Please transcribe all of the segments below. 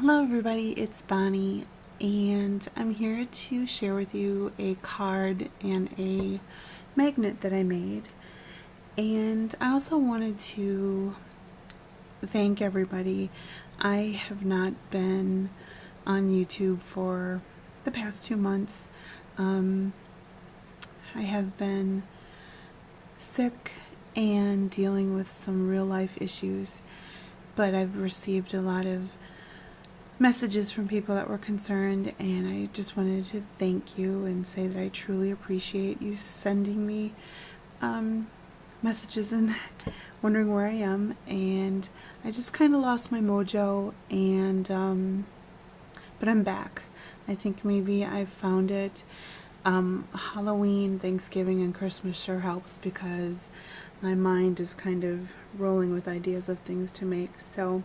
Hello everybody, it's Bonnie, and I'm here to share with you a card and a magnet that I made. And I also wanted to thank everybody. I have not been on YouTube for the past 2 months. I have been sick and dealing with some real life issues, but I've received a lot of messages from people that were concerned, and I just wanted to thank you and say that I truly appreciate you sending me messages and wondering where I am. And I just kind of lost my mojo, and but I'm back. I think maybe I found it. Halloween, Thanksgiving, and Christmas sure helps because my mind is kind of rolling with ideas of things to make. So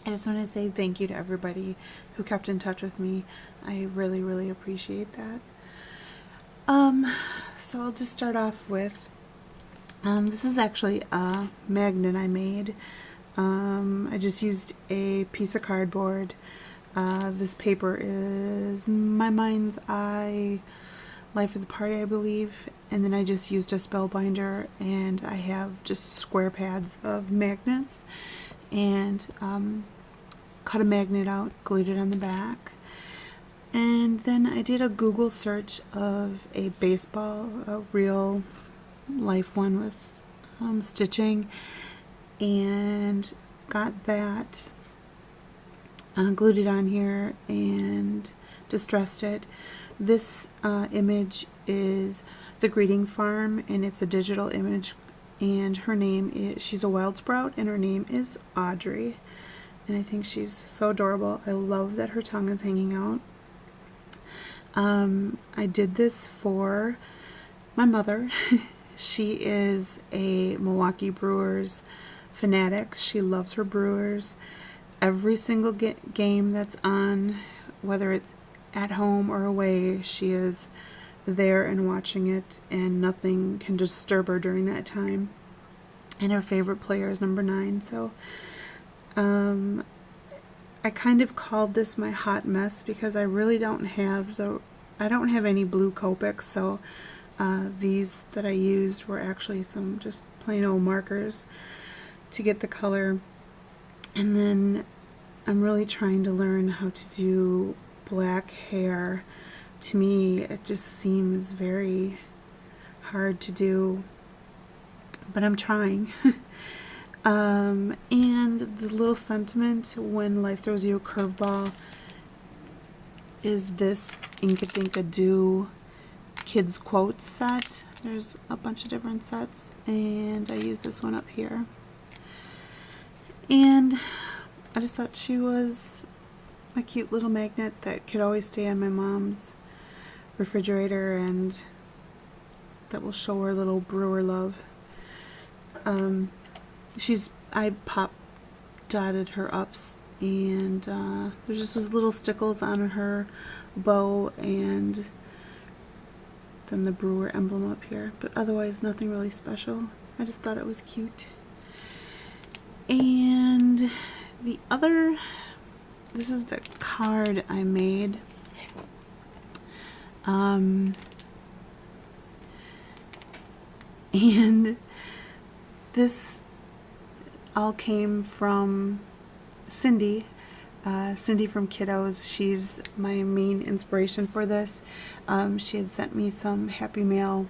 I just want to say thank you to everybody who kept in touch with me. I really, really appreciate that. So I'll just start off with, this is actually a magnet I made. I just used a piece of cardboard. This paper is My Mind's Eye, Life of the Party, I believe. And then I just used a spell binder, and I have just square pads of magnets. And cut a magnet out, glued it on the back, and then I did a Google search of a baseball, a real life one with stitching, and got that, glued it on here, and distressed it. This image is the greeting farm, and it's a digital image, and her name is, she's a wild sprout, and her name is Audrey. And I think she's so adorable. I love that her tongue is hanging out. I did this for my mother. She is a Milwaukee Brewers fanatic. She loves her Brewers. Every single game that's on, whether it's at home or away, she is there and watching it, and nothing can disturb her during that time. And her favorite player is number 9. So I kind of called this my hot mess because I really don't have any blue Copics, so these that I used were actually some just plain old markers to get the color. And then I'm really trying to learn how to do black hair. To me, it just seems very hard to do, but I'm trying. And the little sentiment when life throws you a curveball is this Inkadinka kids quotes set. There's a bunch of different sets, and I use this one up here. And I just thought she was a cute little magnet that could always stay on my mom's refrigerator, and that will show her little brewer love. I pop dotted her ups, and there's just those little stickles on her bow, and then the brewer emblem up here, but otherwise nothing really special. I just thought it was cute. And this is the card I made. And this all came from Cindy. Cindy from Kiddos. She's my main inspiration for this. She had sent me some Happy Mail,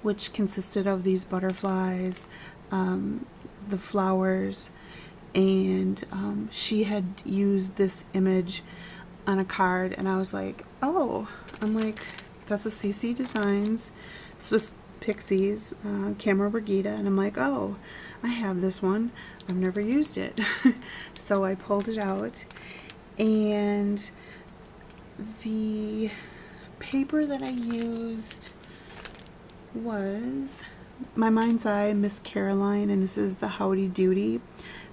which consisted of these butterflies, the flowers, and she had used this image on a card, and I was like, oh, that's a CC Designs Swiss Pixies Camera Brigida, and I'm like, oh, I have this one. I've never used it. So I pulled it out, and the paper that I used was My Mind's Eye, Miss Caroline, and this is the Howdy Doody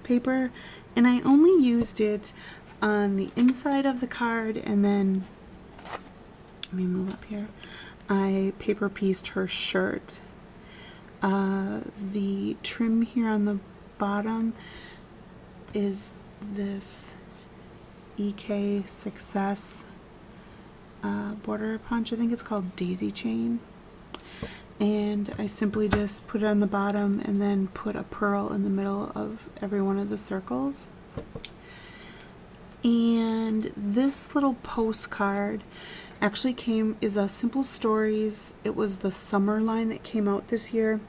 paper, and I only used it on the inside of the card, and then let me move up here. I paper pieced her shirt. The trim here on the bottom is this EK Success border punch. I think it's called Daisy Chain. And I simply just put it on the bottom and then put a pearl in the middle of every one of the circles. And this little postcard actually is a Simple Stories. It was the summer line that came out this year,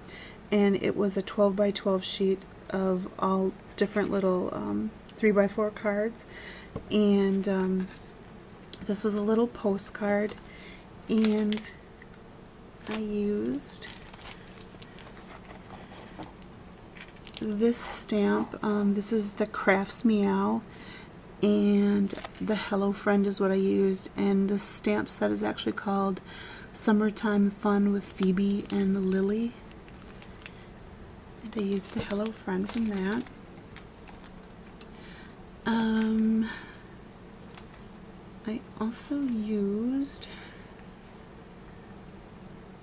and it was a 12 by 12 sheet of all different little 3 by 4 cards. And this was a little postcard, and I used this stamp. This is the Crafts Meow, and the Hello Friend is what I used, and this stamp set is actually called Summertime Fun with Phoebe and the Lily, and I used the Hello Friend from that. I also used,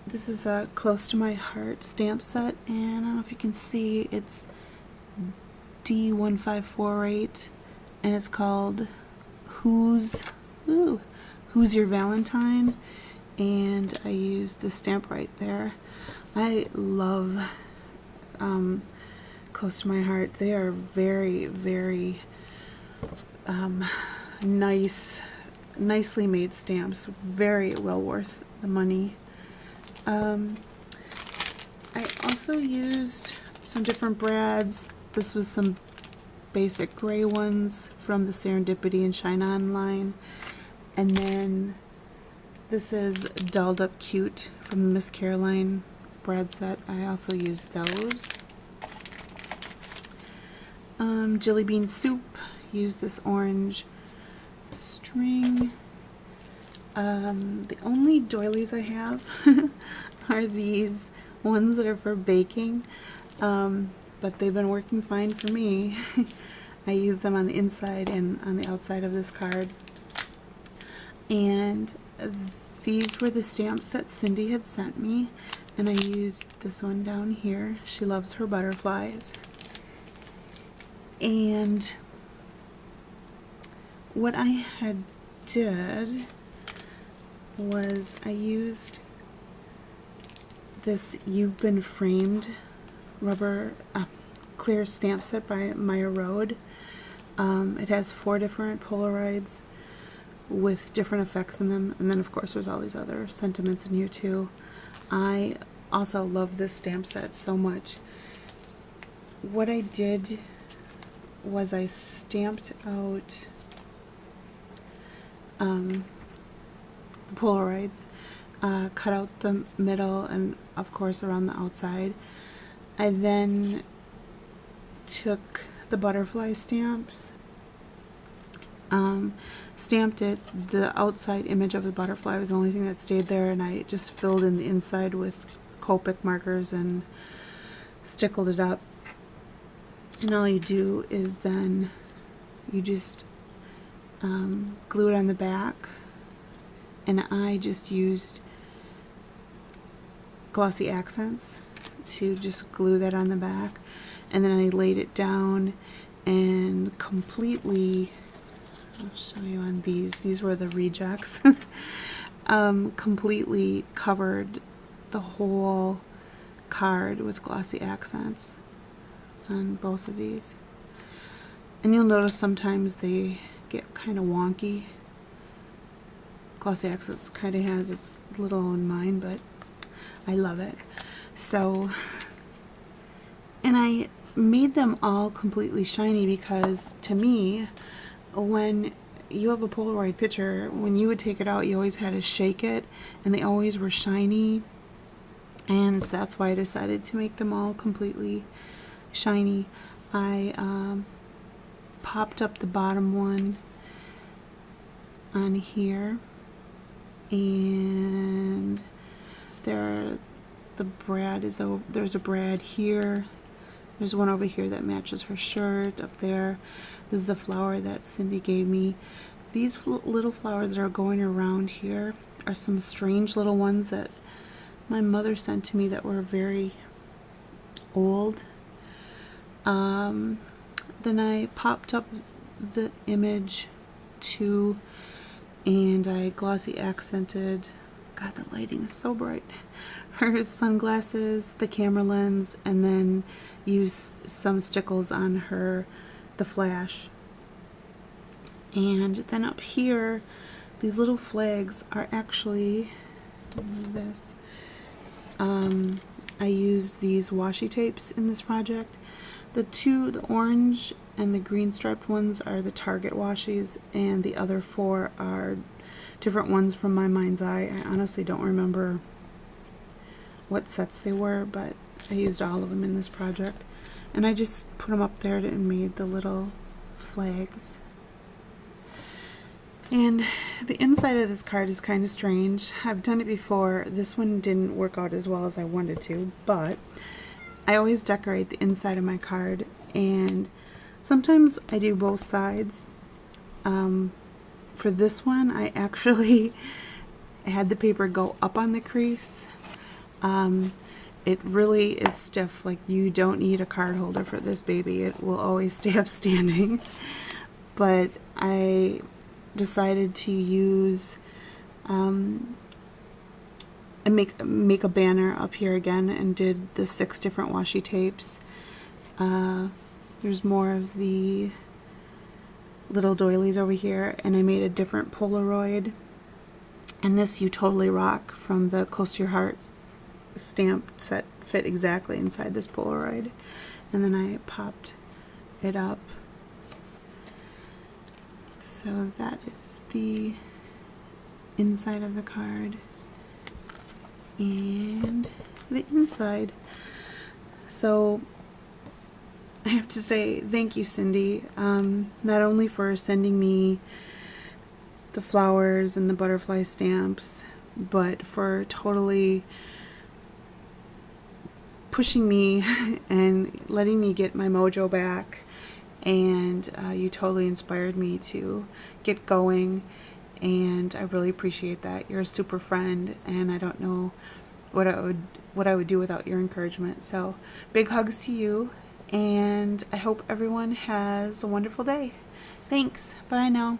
this is a Close to My Heart stamp set, and I don't know if you can see, it's D1548, and it's called Who's Your Valentine, and I used the stamp right there. I love Close to My Heart. They are very, very nicely made stamps, very well worth the money. I also used some different brads. This was some basic gray ones from the Serendipity and Shine On line, and then this is Dolled Up Cute from the Miss Caroline brad set. I also used those. Jelly Bean Soup, used this orange string. The only doilies I have are these ones that are for baking, but they've been working fine for me. I use them on the inside and on the outside of this card. And these were the stamps that Cindy had sent me, and I used this one down here. She loves her butterflies. And what I had did was I used this You've Been Framed rubber clear stamp set by Maya Road. It has 4 different Polaroids with different effects in them, and then of course there's all these other sentiments in here too. I also love this stamp set so much. What I did was I stamped out the Polaroids, cut out the middle and of course around the outside. I then took the butterfly stamps, stamped it. The outside image of the butterfly was the only thing that stayed there, and I just filled in the inside with Copic markers and stickled it up. And all you do is then you just glue it on the back, and I just used glossy accents to just glue that on the back, and then I laid it down and completely, I'll show you on these were the rejects, completely covered the whole card with glossy accents on both of these. And you'll notice sometimes they get kind of wonky. Glossy accents kind of has its little in mine, but I love it. So, and I made them all completely shiny because to me, when you have a Polaroid picture, when you would take it out, you always had to shake it, and they always were shiny, and so that's why I decided to make them all completely shiny. I popped up the bottom one on here, and there's a brad here. There's one over here that matches her shirt up there. This is the flower that Cindy gave me. These little flowers that are going around here are some strange little ones that my mother sent to me that were very old. Then I popped up the image 2, and I glossy accented, God, the lighting is so bright, her sunglasses, the camera lens, and then use some stickles on the flash. And then up here, these little flags are actually, this, I used these washi tapes in this project. The orange and the green striped ones are the Target washies, and the other 4 are different ones from my mind's eye. I honestly don't remember what sets they were, but I used all of them in this project. And I just put them up there and made the little flags. And the inside of this card is kind of strange. I've done it before. This one didn't work out as well as I wanted to, but I always decorate the inside of my card, and sometimes I do both sides. For this one, I actually had the paper go up on the crease. It really is stiff. Like, you don't need a card holder for this baby. It will always stay upstanding. But I decided to use and make a banner up here again, and did the 6 different washi tapes. There's more of the little doilies over here, and I made a different Polaroid, and this You Totally Rock from the Close to Your Heart stamp set fit exactly inside this Polaroid. And then I popped it up. So that is the inside of the card and the inside. So I have to say thank you, Cindy, not only for sending me the flowers and the butterfly stamps, but for totally pushing me and letting me get my mojo back. And you totally inspired me to get going, and I really appreciate that. You're a super friend, and I don't know what I would do without your encouragement. So big hugs to you, and I hope everyone has a wonderful day. Thanks. Bye now.